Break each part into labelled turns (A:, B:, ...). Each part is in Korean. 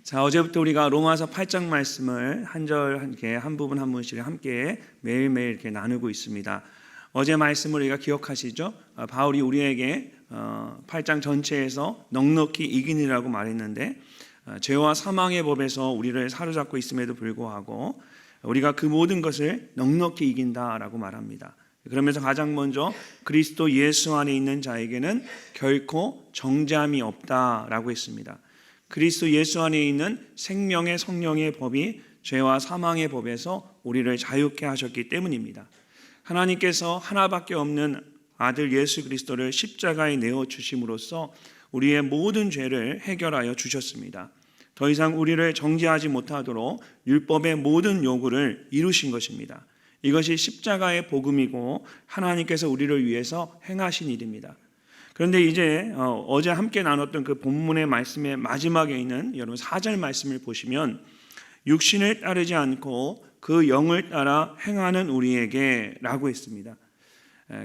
A: 자, 어제부터 우리가 로마서 8장 말씀을 한 절 한 개, 한 부분 한 부분씩 함께 매일매일 이렇게 나누고 있습니다. 어제 말씀을 우리가 기억하시죠? 바울이 우리에게 8장 전체에서 넉넉히 이기니라고 말했는데, 죄와 사망의 법에서 우리를 사로잡고 있음에도 불구하고 우리가 그 모든 것을 넉넉히 이긴다라고 말합니다. 그러면서 가장 먼저 그리스도 예수 안에 있는 자에게는 결코 정죄함이 없다라고 했습니다. 그리스도 예수 안에 있는 생명의 성령의 법이 죄와 사망의 법에서 우리를 자유케 하셨기 때문입니다. 하나님께서 하나밖에 없는 아들 예수 그리스도를 십자가에 내어주심으로써 우리의 모든 죄를 해결하여 주셨습니다. 더 이상 우리를 정죄하지 못하도록 율법의 모든 요구를 이루신 것입니다. 이것이 십자가의 복음이고 하나님께서 우리를 위해서 행하신 일입니다. 그런데 이제 어제 함께 나눴던 그 본문의 말씀의 마지막에 있는 여러분 4절 말씀을 보시면 육신을 따르지 않고 그 영을 따라 행하는 우리에게 라고 했습니다.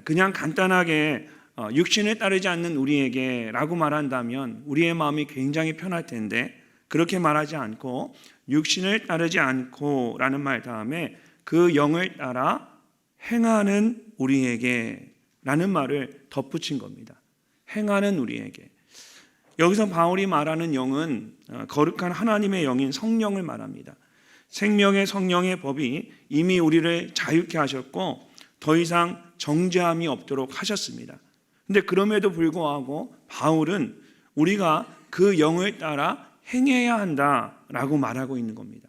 A: 그냥 간단하게 육신을 따르지 않는 우리에게 라고 말한다면 우리의 마음이 굉장히 편할 텐데, 그렇게 말하지 않고 육신을 따르지 않고 라는 말 다음에 그 영을 따라 행하는 우리에게 라는 말을 덧붙인 겁니다. 행하는 우리에게. 여기서 바울이 말하는 영은 거룩한 하나님의 영인 성령을 말합니다. 생명의 성령의 법이 이미 우리를 자유케 하셨고 더 이상 정죄함이 없도록 하셨습니다. 근데 그럼에도 불구하고 바울은 우리가 그 영을 따라 행해야 한다라고 말하고 있는 겁니다.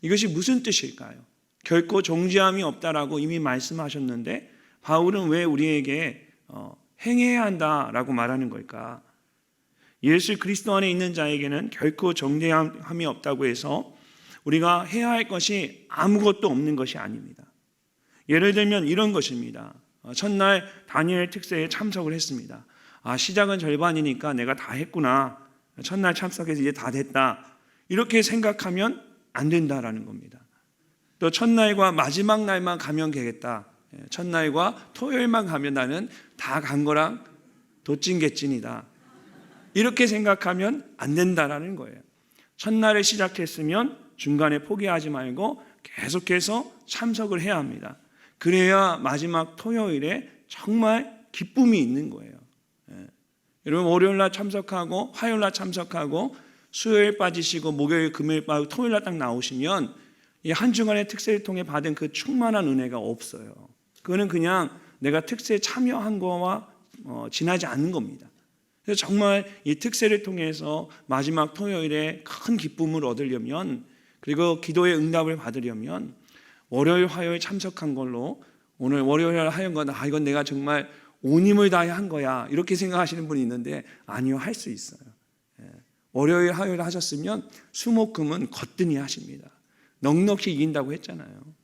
A: 이것이 무슨 뜻일까요? 결코 정죄함이 없다라고 이미 말씀하셨는데 바울은 왜 우리에게 행해야 한다라고 말하는 걸까? 예수 그리스도 안에 있는 자에게는 결코 정죄함이 없다고 해서 우리가 해야 할 것이 아무것도 없는 것이 아닙니다. 예를 들면 이런 것입니다. 첫날 다니엘 특세에 참석을 했습니다. 시작은 절반이니까 내가 다 했구나. 첫날 참석해서 이제 다 됐다. 이렇게 생각하면 안 된다라는 겁니다. 또 첫날과 마지막 날만 가면 되겠다. 첫날과 토요일만 가면 나는 다 간 거랑 도찐개찐이다. 이렇게 생각하면 안 된다라는 거예요. 첫날에 시작했으면 중간에 포기하지 말고 계속해서 참석을 해야 합니다. 그래야 마지막 토요일에 정말 기쁨이 있는 거예요. 여러분 월요일날 참석하고 화요일날 참석하고 수요일 빠지시고 목요일 금요일 빠지고 토요일날 딱 나오시면 이 한 주간의 특세를 통해 받은 그 충만한 은혜가 없어요. 그거는 그냥 내가 특세에 참여한 거와 지나지 않는 겁니다. 그래서 정말 이 특세를 통해서 마지막 토요일에 큰 기쁨을 얻으려면, 그리고 기도의 응답을 받으려면 월요일 화요일 참석한 걸로 오늘 월요일 하는 건 이건 내가 정말 온 힘을 다해 한 거야 이렇게 생각하시는 분이 있는데, 아니요, 할 수 있어요. 월요일 화요일 하셨으면 수목금은 거뜬히 하십니다. 넉넉히 이긴다고 했잖아요.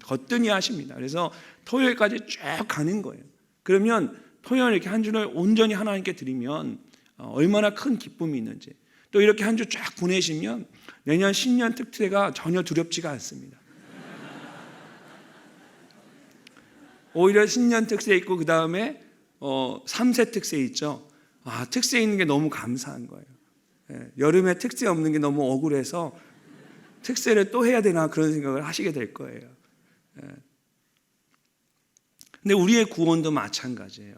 A: 거뜬히 하십니다. 그래서 토요일까지 쭉 가는 거예요. 그러면 토요일 이렇게 한 주를 온전히 하나님께 드리면 얼마나 큰 기쁨이 있는지, 또 이렇게 한 주 쫙 보내시면 내년 신년 특세가 전혀 두렵지가 않습니다. 오히려 신년 특세 있고 그 다음에 3세 특세 있죠. 특세 있는 게 너무 감사한 거예요. 여름에 특세 없는 게 너무 억울해서 특세를 또 해야 되나 그런 생각을 하시게 될 거예요. 근데 우리의 구원도 마찬가지예요.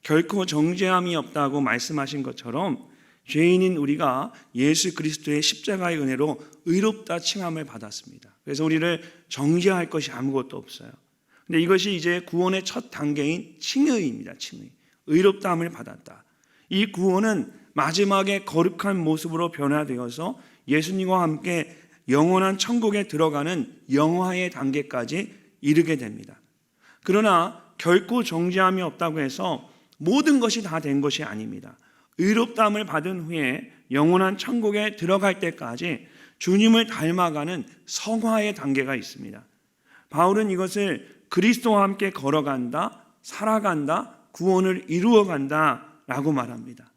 A: 결코 정죄함이 없다고 말씀하신 것처럼 죄인인 우리가 예수 그리스도의 십자가의 은혜로 의롭다 칭함을 받았습니다. 그래서 우리를 정죄할 것이 아무것도 없어요. 근데 이것이 이제 구원의 첫 단계인 칭의입니다. 칭의. 의롭다함을 받았다. 이 구원은 마지막에 거룩한 모습으로 변화되어서 예수님과 함께 영원한 천국에 들어가는 영화의 단계까지 이르게 됩니다. 그러나 결코 정죄함이 없다고 해서 모든 것이 다 된 것이 아닙니다. 의롭다함을 받은 후에 영원한 천국에 들어갈 때까지 주님을 닮아가는 성화의 단계가 있습니다. 바울은 이것을 그리스도와 함께 걸어간다, 살아간다, 구원을 이루어간다 라고 말합니다.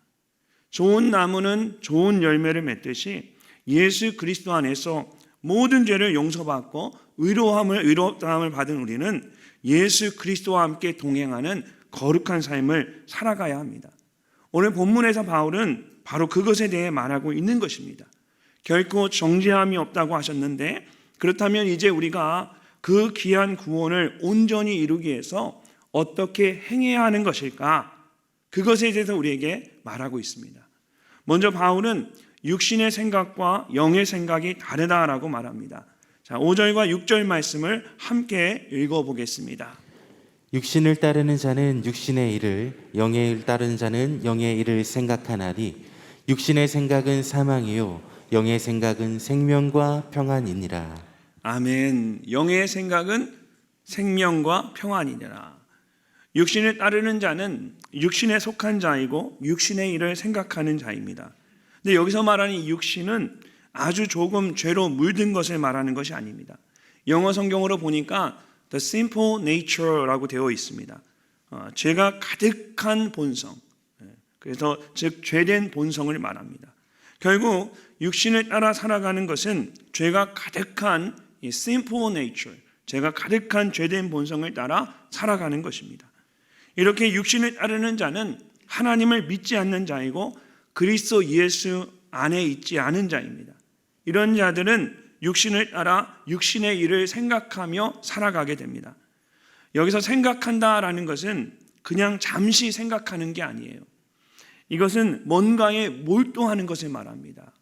A: 좋은 나무는 좋은 열매를 맺듯이 예수 그리스도 안에서 모든 죄를 용서받고 의롭다함을 받은 우리는 예수 그리스도와 함께 동행하는 거룩한 삶을 살아가야 합니다. 오늘 본문에서 바울은 바로 그것에 대해 말하고 있는 것입니다. 결코 정죄함이 없다고 하셨는데, 그렇다면 이제 우리가 그 귀한 구원을 온전히 이루기 위해서 어떻게 행해야 하는 것일까? 그것에 대해서 우리에게 말하고 있습니다. 먼저 바울은 육신의 생각과 영의 생각이 다르다라고 말합니다. 자, 5절과 6절 말씀을 함께 읽어보겠습니다.
B: 육신을 따르는 자는 육신의 일을, 영의 일을 따르는 자는 영의 일을 생각하나니 육신의 생각은 사망이요 영의 생각은 생명과 평안이니라.
A: 아멘. 영의 생각은 생명과 평안이니라. 육신을 따르는 자는 육신에 속한 자이고 육신의 일을 생각하는 자입니다. 근데 여기서 말하는 이 육신은 아주 조금 죄로 물든 것을 말하는 것이 아닙니다. 영어 성경으로 보니까 The simple nature라고 되어 있습니다. 죄가 가득한 본성. 그래서 즉 죄된 본성을 말합니다. 결국 육신을 따라 살아가는 것은 죄가 가득한 이 simple nature, 죄가 가득한 죄된 본성을 따라 살아가는 것입니다. 이렇게 육신을 따르는 자는 하나님을 믿지 않는 자이고 그리스도 예수 안에 있지 않은 자입니다. 이런 자들은 육신을 따라 육신의 일을 생각하며 살아가게 됩니다. 여기서 생각한다라는 것은 그냥 잠시 생각하는 게 아니에요. 이것은 뭔가에 몰두하는 것을 말합니다.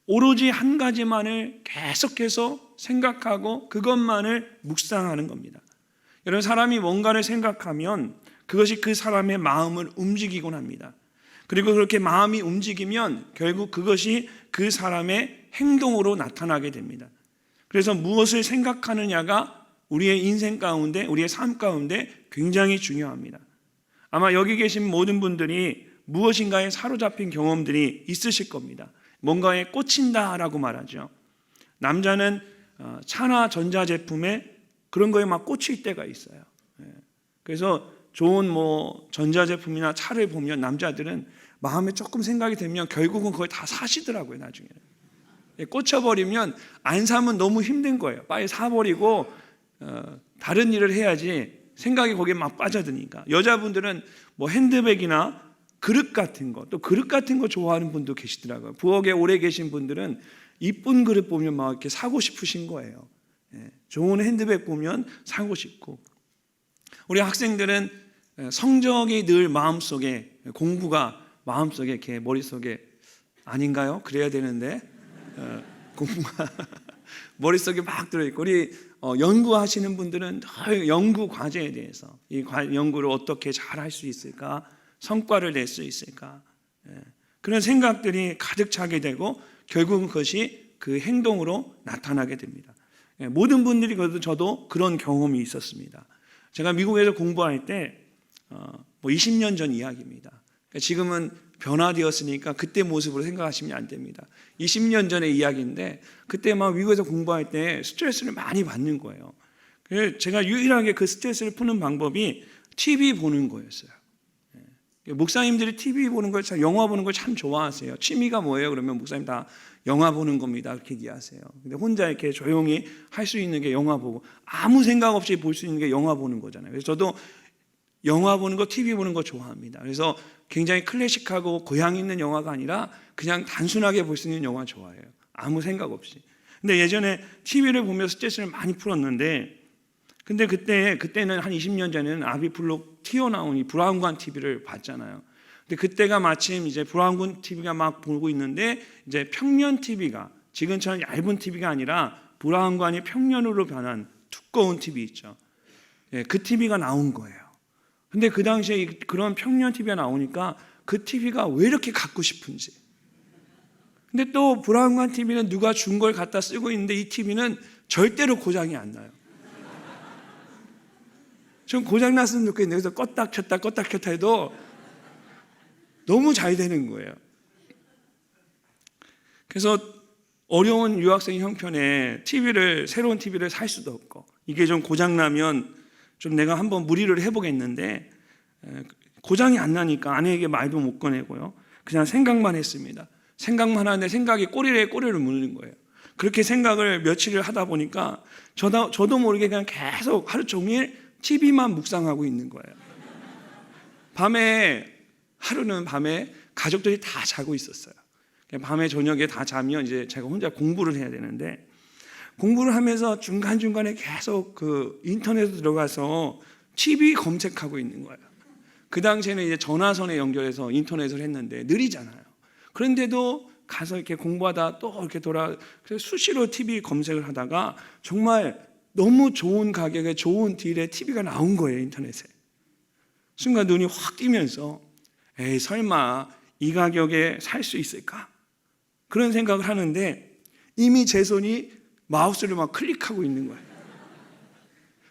A: 오로지 한 가지만을 계속해서 생각하고 그것만을 묵상하는 겁니다. 여러분, 사람이 뭔가를 생각하면 그것이 그 사람의 마음을 움직이곤 합니다. 그리고 그렇게 마음이 움직이면 결국 그것이 그 사람의 행동으로 나타나게 됩니다. 그래서 무엇을 생각하느냐가 우리의 인생 가운데, 우리의 삶 가운데 굉장히 중요합니다. 아마 여기 계신 모든 분들이 무엇인가에 사로잡힌 경험들이 있으실 겁니다. 뭔가에 꽂힌다라고 말하죠. 남자는 차나 전자제품에 그런 거에 막 꽂힐 때가 있어요. 그래서 좋은 전자제품이나 차를 보면 남자들은 마음에 조금 생각이 되면 결국은 그걸 다 사시더라고요. 나중에는 꽂혀버리면 안 사면 너무 힘든 거예요. 빨리 사버리고 다른 일을 해야지 생각이 거기에 막 빠져드니까. 여자분들은 핸드백이나 그릇 같은 거, 또 그릇 같은 거 좋아하는 분도 계시더라고요. 부엌에 오래 계신 분들은 이쁜 그릇 보면 막 이렇게 사고 싶으신 거예요. 좋은 핸드백 보면 사고 싶고. 우리 학생들은 성적이 늘 마음속에, 공부가 마음속에 이렇게 머릿속에 아닌가요? 그래야 되는데 공부가 머릿속에 막 들어있고, 우리 연구하시는 분들은 연구 과제에 대해서 이 연구를 어떻게 잘 할 수 있을까, 성과를 낼 수 있을까, 그런 생각들이 가득 차게 되고 결국은 그것이 그 행동으로 나타나게 됩니다. 모든 분들이 그래도 저도 그런 경험이 있었습니다. 제가 미국에서 공부할 때 20년 전 이야기입니다. 지금은 변화되었으니까 그때 모습으로 생각하시면 안 됩니다. 20년 전의 이야기인데 그때 막 미국에서 공부할 때 스트레스를 많이 받는 거예요. 그래서 제가 유일하게 그 스트레스를 푸는 방법이 TV 보는 거였어요. 목사님들이 TV 보는 걸, 영화 보는 걸 참 좋아하세요. 취미가 뭐예요? 그러면 목사님 다 영화 보는 겁니다. 그렇게 얘기하세요. 근데 혼자 이렇게 조용히 할 수 있는 게 영화 보고, 아무 생각 없이 볼 수 있는 게 영화 보는 거잖아요. 그래서 저도 영화 보는 거, TV 보는 거 좋아합니다. 그래서 굉장히 클래식하고 고향 있는 영화가 아니라 그냥 단순하게 볼 수 있는 영화 좋아해요. 아무 생각 없이. 근데 예전에 TV를 보면서 스트레스를 많이 풀었는데, 근데 그때는 한 20년 전에는 아비플로 튀어나온 이 브라운관 TV를 봤잖아요. 근데 그때가 마침 이제 브라운관 TV가 막 보고 있는데, 이제 평면 TV가, 지금처럼 얇은 TV가 아니라 브라운관이 평면으로 변한 두꺼운 TV 있죠. 그 TV가 나온 거예요. 근데 그 당시에 그런 평면 TV가 나오니까 그 TV가 왜 이렇게 갖고 싶은지. 근데 또 브라운관 TV는 누가 준 걸 갖다 쓰고 있는데 이 TV는 절대로 고장이 안 나요. 좀 고장 났으면 좋겠는데 그래서 껐다 켰다 해도 너무 잘 되는 거예요. 그래서 어려운 유학생 형편에 새로운 TV를 살 수도 없고, 이게 좀 고장 나면 좀 내가 한번 무리를 해보겠는데 고장이 안 나니까 아내에게 말도 못 꺼내고요. 그냥 생각만 했습니다. 생각만 하는데 생각이 꼬리를 무는 거예요. 그렇게 생각을 며칠을 하다 보니까 저도 모르게 그냥 계속 하루 종일 TV만 묵상하고 있는 거예요. 밤에 하루는 밤에 가족들이 다 자고 있었어요. 밤에 저녁에 다 자면 이제 제가 혼자 공부를 해야 되는데, 공부를 하면서 중간중간에 계속 그 인터넷에 들어가서 TV 검색하고 있는 거예요. 그 당시에는 이제 전화선에 연결해서 인터넷을 했는데 느리잖아요. 그런데도 가서 이렇게 공부하다 또 이렇게 그래서 수시로 TV 검색을 하다가 정말 너무 좋은 가격에 좋은 딜에 TV가 나온 거예요, 인터넷에. 순간 눈이 확 띄면서 에이, 설마 이 가격에 살 수 있을까? 그런 생각을 하는데 이미 제 손이 마우스를 막 클릭하고 있는 거예요.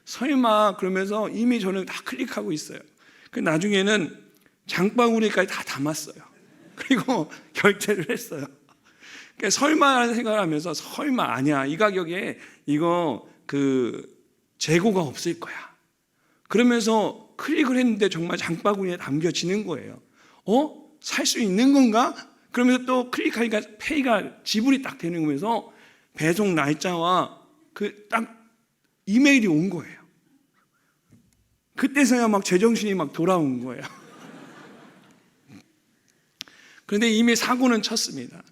A: 설마 그러면서 이미 저는 다 클릭하고 있어요. 나중에는 장바구니까지 다 담았어요. 그리고 결제를 했어요. 그러니까 설마라는 생각을 하면서 설마 아니야, 이 가격에 이거 재고가 없을 거야. 그러면서 클릭을 했는데 정말 장바구니에 담겨지는 거예요. 살 수 있는 건가? 그러면서 또 클릭하니까 페이가 지불이 딱 되는 거면서 배송 날짜와 딱 이메일이 온 거예요. 그때서야 막 제정신이 막 돌아온 거예요. 그런데 이미 사고는 쳤습니다.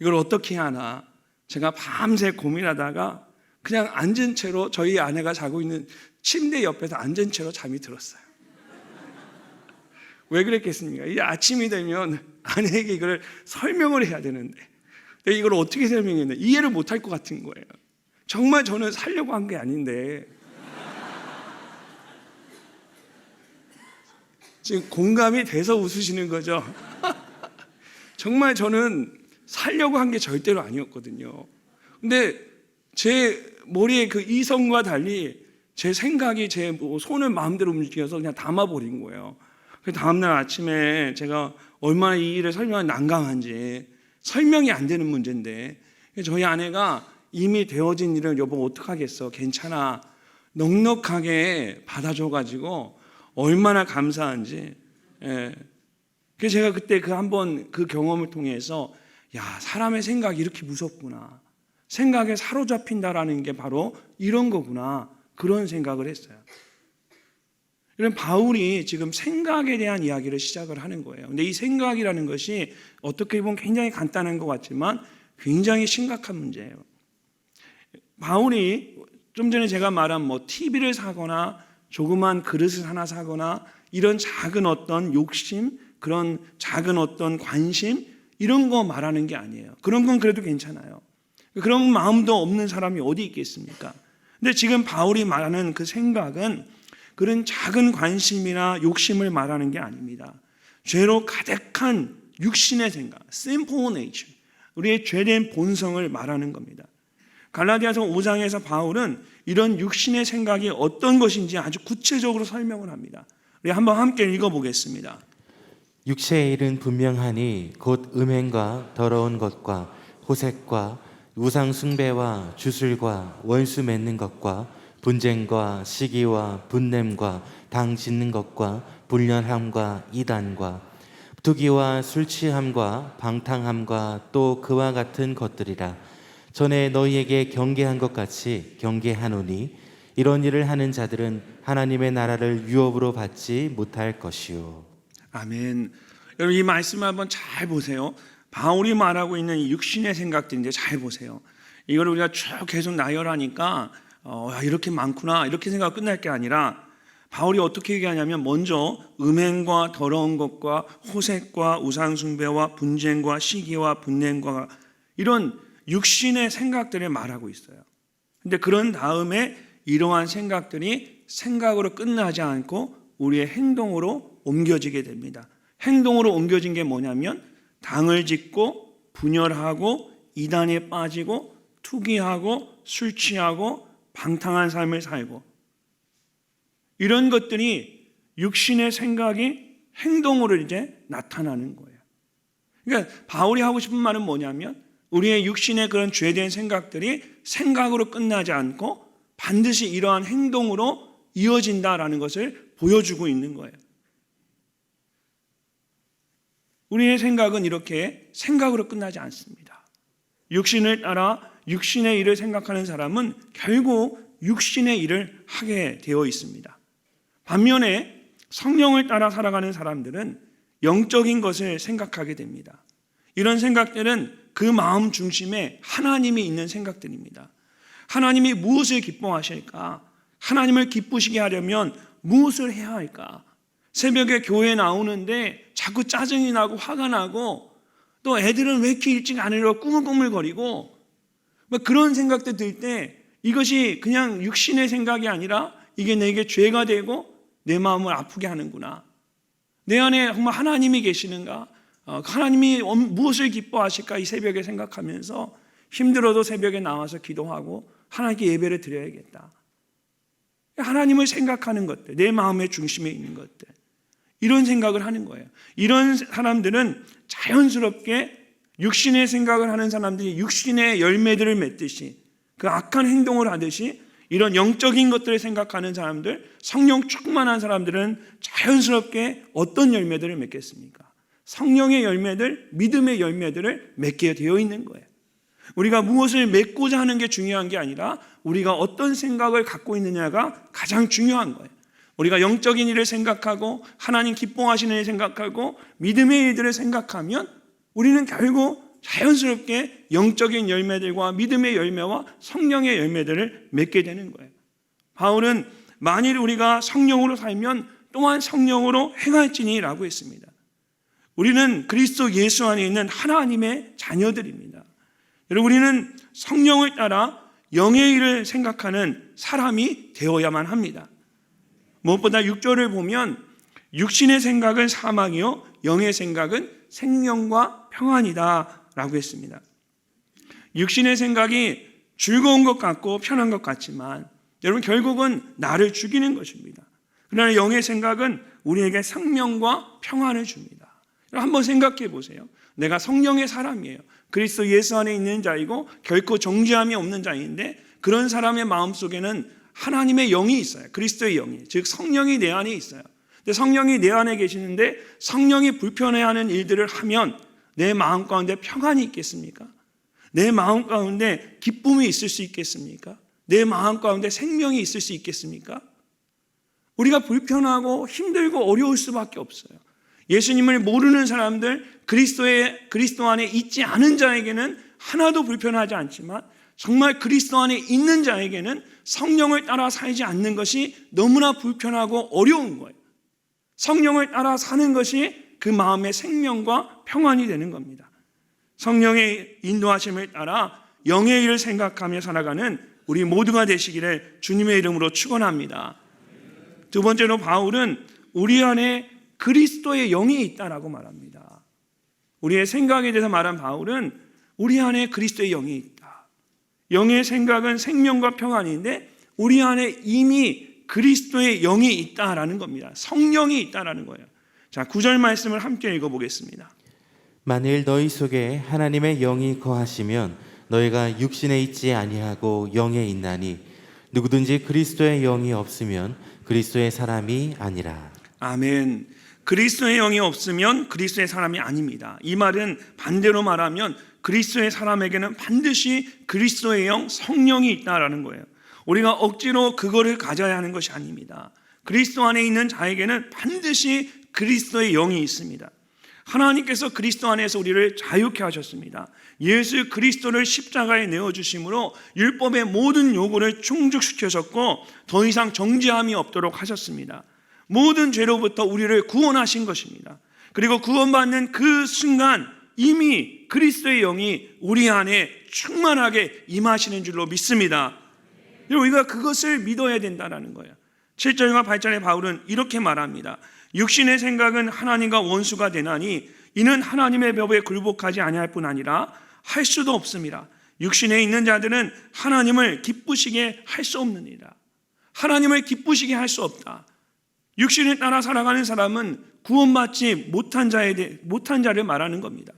A: 이걸 어떻게 하나 제가 밤새 고민하다가 그냥 앉은 채로 저희 아내가 자고 있는 침대 옆에서 앉은 채로 잠이 들었어요. 왜 그랬겠습니까? 이제 아침이 되면 아내에게 이걸 설명을 해야 되는데 이걸 어떻게 설명했나 이해를 못할 것 같은 거예요. 정말 저는 살려고 한 게 아닌데 지금 공감이 돼서 웃으시는 거죠? 정말 저는 살려고 한 게 절대로 아니었거든요. 근데 제 머리에 그 이성과 달리 제 생각이 제 손을 마음대로 움직여서 그냥 담아버린 거예요. 그 다음날 아침에 제가 얼마나 이 일을 설명하기 난감한지 설명이 안 되는 문제인데 저희 아내가 이미 되어진 일을 여보 어떡하겠어, 괜찮아, 넉넉하게 받아줘가지고 얼마나 감사한지. 그래서 제가 그때 한번 그 경험을 통해서 야, 사람의 생각이 이렇게 무섭구나, 생각에 사로잡힌다라는 게 바로 이런 거구나, 그런 생각을 했어요. 이런 바울이 지금 생각에 대한 이야기를 시작을 하는 거예요. 근데 이 생각이라는 것이 어떻게 보면 굉장히 간단한 것 같지만 굉장히 심각한 문제예요. 바울이 좀 전에 제가 말한 TV를 사거나 조그만 그릇을 하나 사거나 이런 작은 어떤 욕심, 그런 작은 어떤 관심, 이런 거 말하는 게 아니에요. 그런 건 그래도 괜찮아요. 그런 마음도 없는 사람이 어디 있겠습니까? 근데 지금 바울이 말하는 그 생각은 그런 작은 관심이나 욕심을 말하는 게 아닙니다. 죄로 가득한 육신의 생각, sinful nature, 우리의 죄된 본성을 말하는 겁니다. 갈라디아서 5장에서 바울은 이런 육신의 생각이 어떤 것인지 아주 구체적으로 설명을 합니다. 우리 한번 함께 읽어보겠습니다.
B: 육체의 일은 분명하니 곧 음행과 더러운 것과 호색과 우상 숭배와 주술과 원수 맺는 것과 분쟁과 시기와 분냄과 당 짓는 것과 불련함과 이단과 투기와 술 취함과 방탕함과 또 그와 같은 것들이라. 전에 너희에게 경계한 것 같이 경계하노니 이런 일을 하는 자들은 하나님의 나라를 유업으로 받지 못할 것이요.
A: 아멘. 여러분 이 말씀을 한번 잘 보세요. 바울이 말하고 있는 이 육신의 생각들인데 잘 보세요. 이걸 우리가 쭉 계속 나열하니까 이렇게 많구나 이렇게 생각하고 끝날 게 아니라 바울이 어떻게 얘기하냐면 먼저 음행과 더러운 것과 호색과 우상숭배와 분쟁과 시기와 분냄과 이런 육신의 생각들을 말하고 있어요. 근데 그런 다음에 이러한 생각들이 생각으로 끝나지 않고 우리의 행동으로 옮겨지게 됩니다. 행동으로 옮겨진 게 뭐냐면 당을 짓고 분열하고 이단에 빠지고 투기하고 술 취하고 방탕한 삶을 살고 이런 것들이 육신의 생각이 행동으로 이제 나타나는 거예요. 그러니까 바울이 하고 싶은 말은 뭐냐면 우리의 육신의 그런 죄된 생각들이 생각으로 끝나지 않고 반드시 이러한 행동으로 이어진다라는 것을 보여주고 있는 거예요. 우리의 생각은 이렇게 생각으로 끝나지 않습니다. 육신을 따라 육신의 일을 생각하는 사람은 결국 육신의 일을 하게 되어 있습니다. 반면에 성령을 따라 살아가는 사람들은 영적인 것을 생각하게 됩니다. 이런 생각들은 그 마음 중심에 하나님이 있는 생각들입니다. 하나님이 무엇을 기뻐하실까? 하나님을 기쁘시게 하려면 무엇을 해야 할까? 새벽에 교회에 나오는데 자꾸 짜증이 나고 화가 나고, 또 애들은 왜 이렇게 일찍 안 일어나 꾸물꾸물거리고, 그런 생각들 들 때 이것이 그냥 육신의 생각이 아니라 이게 내게 죄가 되고 내 마음을 아프게 하는구나. 내 안에 정말 하나님이 계시는가? 하나님이 무엇을 기뻐하실까? 이 새벽에 생각하면서 힘들어도 새벽에 나와서 기도하고 하나님께 예배를 드려야겠다. 하나님을 생각하는 것들, 내 마음의 중심에 있는 것들, 이런 생각을 하는 거예요. 이런 사람들은 자연스럽게 육신의 생각을 하는 사람들이 육신의 열매들을 맺듯이, 그 악한 행동을 하듯이, 이런 영적인 것들을 생각하는 사람들, 성령 충만한 사람들은 자연스럽게 어떤 열매들을 맺겠습니까? 성령의 열매들, 믿음의 열매들을 맺게 되어 있는 거예요. 우리가 무엇을 맺고자 하는 게 중요한 게 아니라 우리가 어떤 생각을 갖고 있느냐가 가장 중요한 거예요. 우리가 영적인 일을 생각하고 하나님 기뻐하시는 일을 생각하고 믿음의 일들을 생각하면 우리는 결국 자연스럽게 영적인 열매들과 믿음의 열매와 성령의 열매들을 맺게 되는 거예요. 바울은 만일 우리가 성령으로 살면 또한 성령으로 행할지니라고 했습니다. 우리는 그리스도 예수 안에 있는 하나님의 자녀들입니다. 여러분, 우리는 성령을 따라 영의 일을 생각하는 사람이 되어야만 합니다. 무엇보다 6절을 보면 육신의 생각은 사망이요 영의 생각은 생명과 평안이다 라고 했습니다. 육신의 생각이 즐거운 것 같고 편한 것 같지만 여러분, 결국은 나를 죽이는 것입니다. 그러나 영의 생각은 우리에게 생명과 평안을 줍니다. 한번 생각해 보세요. 내가 성령의 사람이에요. 그리스도 예수 안에 있는 자이고 결코 정죄함이 없는 자인데, 그런 사람의 마음속에는 하나님의 영이 있어요. 그리스도의 영이, 즉 성령이 내 안에 있어요. 근데 성령이 내 안에 계시는데 성령이 불편해하는 일들을 하면 내 마음 가운데 평안이 있겠습니까? 내 마음 가운데 기쁨이 있을 수 있겠습니까? 내 마음 가운데 생명이 있을 수 있겠습니까? 우리가 불편하고 힘들고 어려울 수밖에 없어요. 예수님을 모르는 사람들, 그리스도 안에 있지 않은 자에게는 하나도 불편하지 않지만 정말 그리스도 안에 있는 자에게는 성령을 따라 살지 않는 것이 너무나 불편하고 어려운 거예요. 성령을 따라 사는 것이 그 마음의 생명과 평안이 되는 겁니다. 성령의 인도하심을 따라 영의 일을 생각하며 살아가는 우리 모두가 되시기를 주님의 이름으로 축원합니다. 두 번째로 바울은 우리 안에 그리스도의 영이 있다라고 말합니다. 우리의 생각에 대해서 말한 바울은 우리 안에 그리스도의 영이 있다. 영의 생각은 생명과 평안인데 우리 안에 이미 그리스도의 영이 있다라는 겁니다. 성령이 있다라는 거예요. 자, 9절 말씀을 함께 읽어보겠습니다.
B: 만일 너희 속에 하나님의 영이 거하시면 너희가 육신에 있지 아니하고 영에 있나니 누구든지 그리스도의 영이 없으면 그리스도의 사람이 아니라.
A: 아멘. 그리스도의 영이 없으면 그리스도의 사람이 아닙니다. 이 말은 반대로 말하면 그리스도의 사람에게는 반드시 그리스도의 영, 성령이 있다라는 거예요. 우리가 억지로 그거를 가져야 하는 것이 아닙니다. 그리스도 안에 있는 자에게는 반드시 그리스도의 영이 있습니다. 하나님께서 그리스도 안에서 우리를 자유케 하셨습니다. 예수 그리스도를 십자가에 내어주심으로 율법의 모든 요구를 충족시켜셨고 더 이상 정죄함이 없도록 하셨습니다. 모든 죄로부터 우리를 구원하신 것입니다. 그리고 구원받는 그 순간 이미 그리스도의 영이 우리 안에 충만하게 임하시는 줄로 믿습니다. 우리가 그것을 믿어야 된다는 거예요. 7절과 8절에 바울은 이렇게 말합니다. 육신의 생각은 하나님과 원수가 되나니 이는 하나님의 법에 굴복하지 아니할 뿐 아니라 할 수도 없습니다. 육신에 있는 자들은 하나님을 기쁘시게 할 수 없느니라. 하나님을 기쁘시게 할 수 없다. 육신을 따라 살아가는 사람은 구원받지 못한 자를 말하는 겁니다.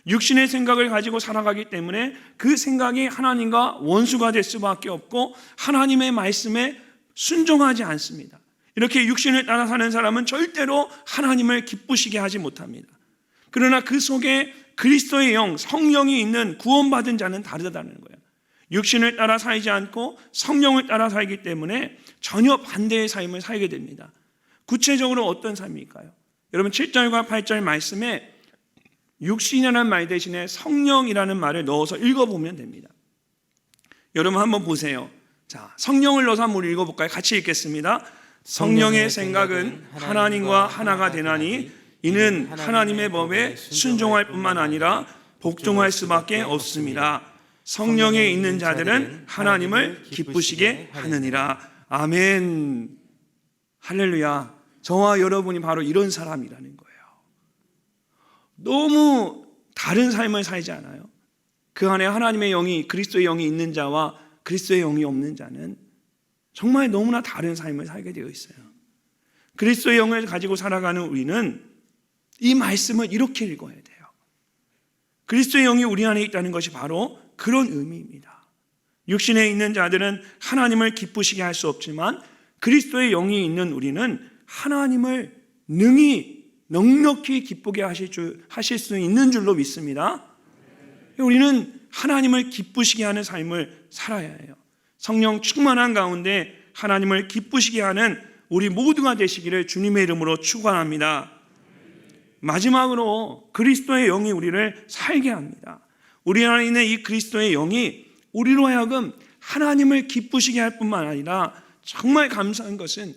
A: 육신의 생각을 가지고 살아가기 때문에 그 생각이 하나님과 원수가 될 수밖에 없고 하나님의 말씀에 순종하지 않습니다. 이렇게 육신을 따라 사는 사람은 절대로 하나님을 기쁘시게 하지 못합니다. 그러나 그 속에 그리스도의 영, 성령이 있는 구원받은 자는 다르다는 거예요. 육신을 따라 살지 않고 성령을 따라 살기 때문에 전혀 반대의 삶을 살게 됩니다. 구체적으로 어떤 삶일까요? 여러분 7절과 8절 말씀에 육신이라는 말 대신에 성령이라는 말을 넣어서 읽어보면 됩니다. 여러분 한번 보세요. 자, 성령을 넣어서 한번 읽어볼까요? 같이 읽겠습니다. 성령의 생각은 하나님과 하나가 되나니 이는 하나님의 법에 순종할 뿐만 아니라 복종할 수밖에 없습니다. 성령에 있는 자들은 하나님을 기쁘시게 하느니라. 아멘. 할렐루야. 저와 여러분이 바로 이런 사람이라는 거예요. 너무 다른 삶을 살지 않아요? 그 안에 하나님의 영이, 그리스도의 영이 있는 자와 그리스도의 영이 없는 자는 정말 너무나 다른 삶을 살게 되어 있어요. 그리스도의 영을 가지고 살아가는 우리는 이 말씀을 이렇게 읽어야 돼요. 그리스도의 영이 우리 안에 있다는 것이 바로 그런 의미입니다. 육신에 있는 자들은 하나님을 기쁘시게 할 수 없지만 그리스도의 영이 있는 우리는 하나님을 능히 넉넉히 기쁘게 하실 수 있는 줄로 믿습니다. 우리는 하나님을 기쁘시게 하는 삶을 살아야 해요. 성령 충만한 가운데 하나님을 기쁘시게 하는 우리 모두가 되시기를 주님의 이름으로 축원합니다. 마지막으로 그리스도의 영이 우리를 살게 합니다. 우리 안에 있는 이 그리스도의 영이 우리로 하여금 하나님을 기쁘시게 할 뿐만 아니라 정말 감사한 것은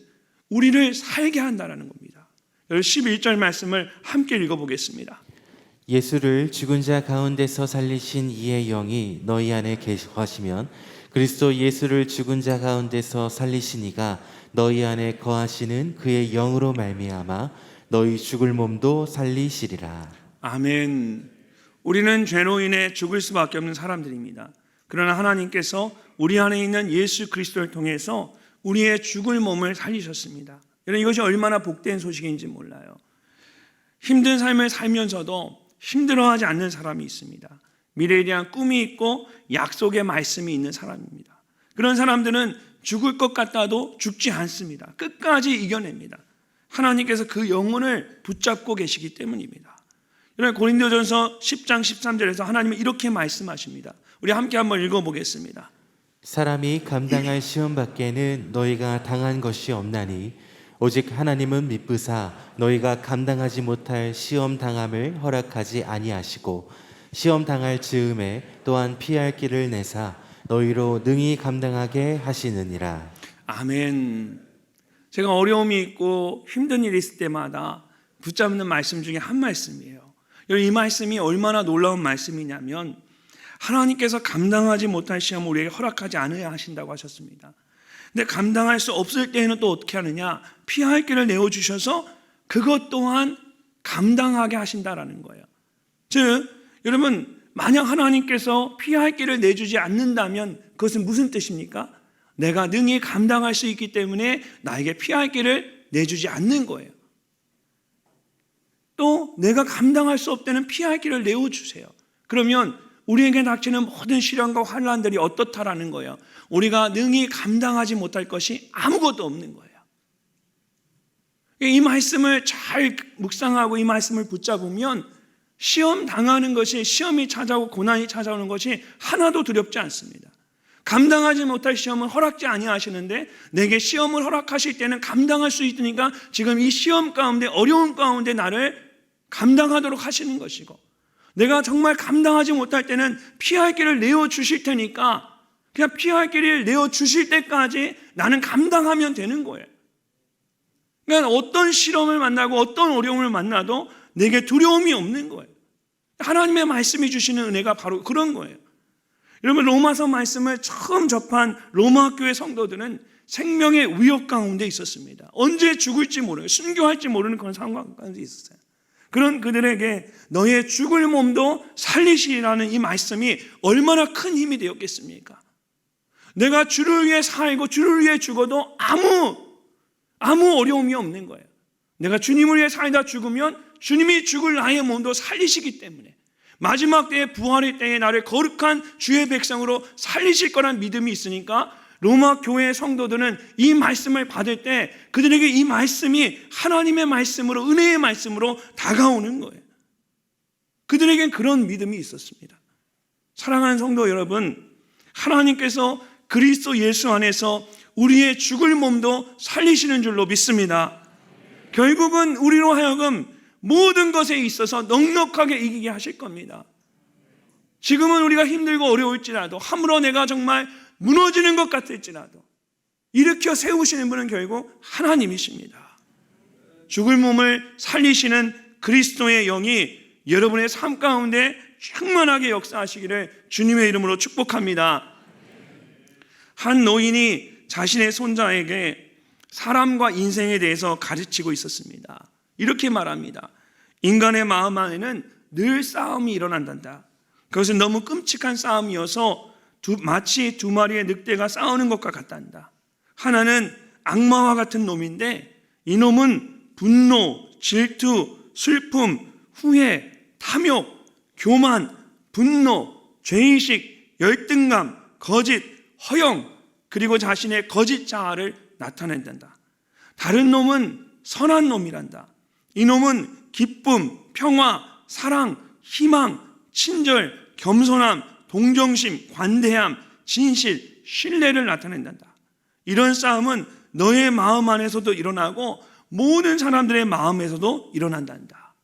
A: 우리를 살게 한다는 겁니다. 11절 말씀을 함께 읽어보겠습니다.
B: 예수를 죽은 자 가운데서 살리신 이의 영이 너희 안에 거하시면 그리스도 예수를 죽은 자 가운데서 살리신 이가 너희 안에 거하시는 그의 영으로 말미암아 너희 죽을 몸도 살리시리라.
A: 아멘. 우리는 죄로 인해 죽을 수밖에 없는 사람들입니다. 그러나 하나님께서 우리 안에 있는 예수 그리스도를 통해서 우리의 죽을 몸을 살리셨습니다. 여러분 이것이 얼마나 복된 소식인지 몰라요. 힘든 삶을 살면서도 힘들어하지 않는 사람이 있습니다. 미래에 대한 꿈이 있고 약속의 말씀이 있는 사람입니다. 그런 사람들은 죽을 것 같아도 죽지 않습니다. 끝까지 이겨냅니다. 하나님께서 그 영혼을 붙잡고 계시기 때문입니다. 여러분 고린도전서 10장 13절에서 하나님은 이렇게 말씀하십니다. 우리 함께 한번 읽어보겠습니다.
B: 사람이 감당할 시험 밖에는 너희가 당한 것이 없나니 오직 하나님은 미쁘사 너희가 감당하지 못할 시험 당함을 허락하지 아니하시고 시험 당할 즈음에 또한 피할 길을 내사 너희로 능히 감당하게 하시느니라.
A: 아멘. 제가 어려움이 있고 힘든 일이 있을 때마다 붙잡는 말씀 중에 한 말씀이에요. 이 말씀이 얼마나 놀라운 말씀이냐면 하나님께서 감당하지 못할 시험을 우리에게 허락하지 않으려 하신다고 하셨습니다. 근데 감당할 수 없을 때에는 또 어떻게 하느냐? 피할 길을 내어주셔서 그것 또한 감당하게 하신다라는 거예요. 즉 여러분 만약 하나님께서 피할 길을 내주지 않는다면 그것은 무슨 뜻입니까? 내가 능히 감당할 수 있기 때문에 나에게 피할 길을 내주지 않는 거예요. 또 내가 감당할 수 없다는 피할 길을 내어주세요. 그러면 우리에게 닥치는 모든 시련과 환난들이 어떻다라는 거예요. 우리가 능히 감당하지 못할 것이 아무것도 없는 거예요. 이 말씀을 잘 묵상하고 이 말씀을 붙잡으면 시험 당하는 것이, 시험이 찾아오고 고난이 찾아오는 것이 하나도 두렵지 않습니다. 감당하지 못할 시험은 허락지 아니하시는데 내게 시험을 허락하실 때는 감당할 수 있으니까 지금 이 시험 가운데, 어려운 가운데 나를 감당하도록 하시는 것이고, 내가 정말 감당하지 못할 때는 피할 길을 내어주실 테니까 그냥 피할 길을 내어주실 때까지 나는 감당하면 되는 거예요. 그러니까 어떤 시험을 만나고 어떤 어려움을 만나도 내게 두려움이 없는 거예요. 하나님의 말씀이 주시는 은혜가 바로 그런 거예요. 여러분 로마서 말씀을 처음 접한 로마 교회 성도들은 생명의 위협 가운데 있었습니다. 언제 죽을지 모르고 순교할지 모르는 그런 상황 가운데 있었어요. 그런 그들에게 너의 죽을 몸도 살리시라는 이 말씀이 얼마나 큰 힘이 되었겠습니까? 내가 주를 위해 살고 주를 위해 죽어도 아무 어려움이 없는 거예요. 내가 주님을 위해 살다 죽으면 주님이 죽을 나의 몸도 살리시기 때문에 마지막 때에 부활의 때에 나를 거룩한 주의 백성으로 살리실 거란 믿음이 있으니까 로마 교회의 성도들은 이 말씀을 받을 때 그들에게 이 말씀이 하나님의 말씀으로, 은혜의 말씀으로 다가오는 거예요. 그들에겐 그런 믿음이 있었습니다. 사랑하는 성도 여러분, 하나님께서 그리스도 예수 안에서 우리의 죽을 몸도 살리시는 줄로 믿습니다. 결국은 우리로 하여금 모든 것에 있어서 넉넉하게 이기게 하실 겁니다. 지금은 우리가 힘들고 어려울지라도, 함으로 내가 정말 무너지는 것 같을지라도 일으켜 세우시는 분은 결국 하나님이십니다. 죽을 몸을 살리시는 그리스도의 영이 여러분의 삶 가운데 충만하게 역사하시기를 주님의 이름으로 축복합니다. 한 노인이 자신의 손자에게 사람과 인생에 대해서 가르치고 있었습니다. 이렇게 말합니다. 인간의 마음 안에는 늘 싸움이 일어난단다. 그것은 너무 끔찍한 싸움이어서 마치 두 마리의 늑대가 싸우는 것과 같단다. 하나는 악마와 같은 놈인데 이 놈은 분노, 질투, 슬픔, 후회, 탐욕, 교만, 분노, 죄의식, 열등감, 거짓, 허영, 그리고 자신의 거짓 자아를 나타낸단다. 다른 놈은 선한 놈이란다. 이 놈은 기쁨, 평화, 사랑, 희망, 친절, 겸손함, 동정심, 관대함, 진실, 신뢰를 나타낸단다. 이런 싸움은 너의 마음 안에서도 일어나고 모든 사람들의 마음에서도 일어난단다.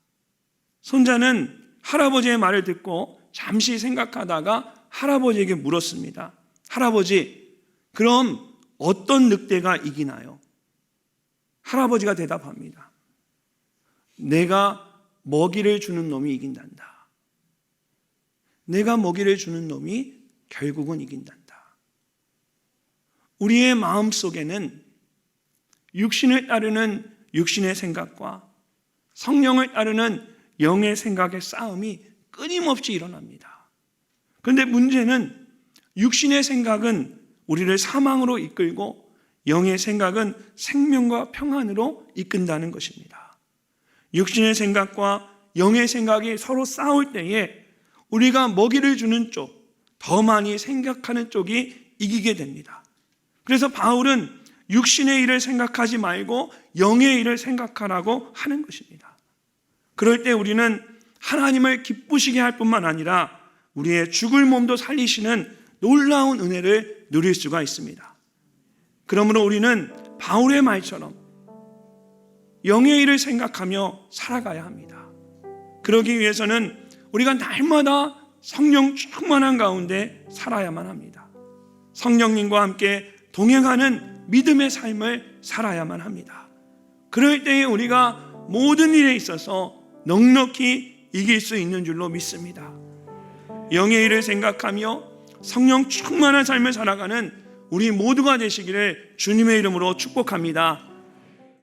A: 손자는 할아버지의 말을 듣고 잠시 생각하다가 할아버지에게 물었습니다. 할아버지, 그럼 어떤 늑대가 이기나요? 할아버지가 대답합니다. 내가 먹이를 주는 놈이 이긴단다. 내가 먹이를 주는 놈이 결국은 이긴단다. 우리의 마음 속에는 육신을 따르는 육신의 생각과 성령을 따르는 영의 생각의 싸움이 끊임없이 일어납니다. 그런데 문제는 육신의 생각은 우리를 사망으로 이끌고 영의 생각은 생명과 평안으로 이끈다는 것입니다. 육신의 생각과 영의 생각이 서로 싸울 때에 우리가 먹이를 주는 쪽, 더 많이 생각하는 쪽이 이기게 됩니다. 그래서 바울은 육신의 일을 생각하지 말고 영의 일을 생각하라고 하는 것입니다. 그럴 때 우리는 하나님을 기쁘시게 할 뿐만 아니라 우리의 죽을 몸도 살리시는 놀라운 은혜를 누릴 수가 있습니다. 그러므로 우리는 바울의 말처럼 영의 일을 생각하며 살아가야 합니다. 그러기 위해서는 우리가 날마다 성령 충만한 가운데 살아야만 합니다. 성령님과 함께 동행하는 믿음의 삶을 살아야만 합니다. 그럴 때에 우리가 모든 일에 있어서 넉넉히 이길 수 있는 줄로 믿습니다. 영의 일을 생각하며 성령 충만한 삶을 살아가는 우리 모두가 되시기를 주님의 이름으로 축복합니다.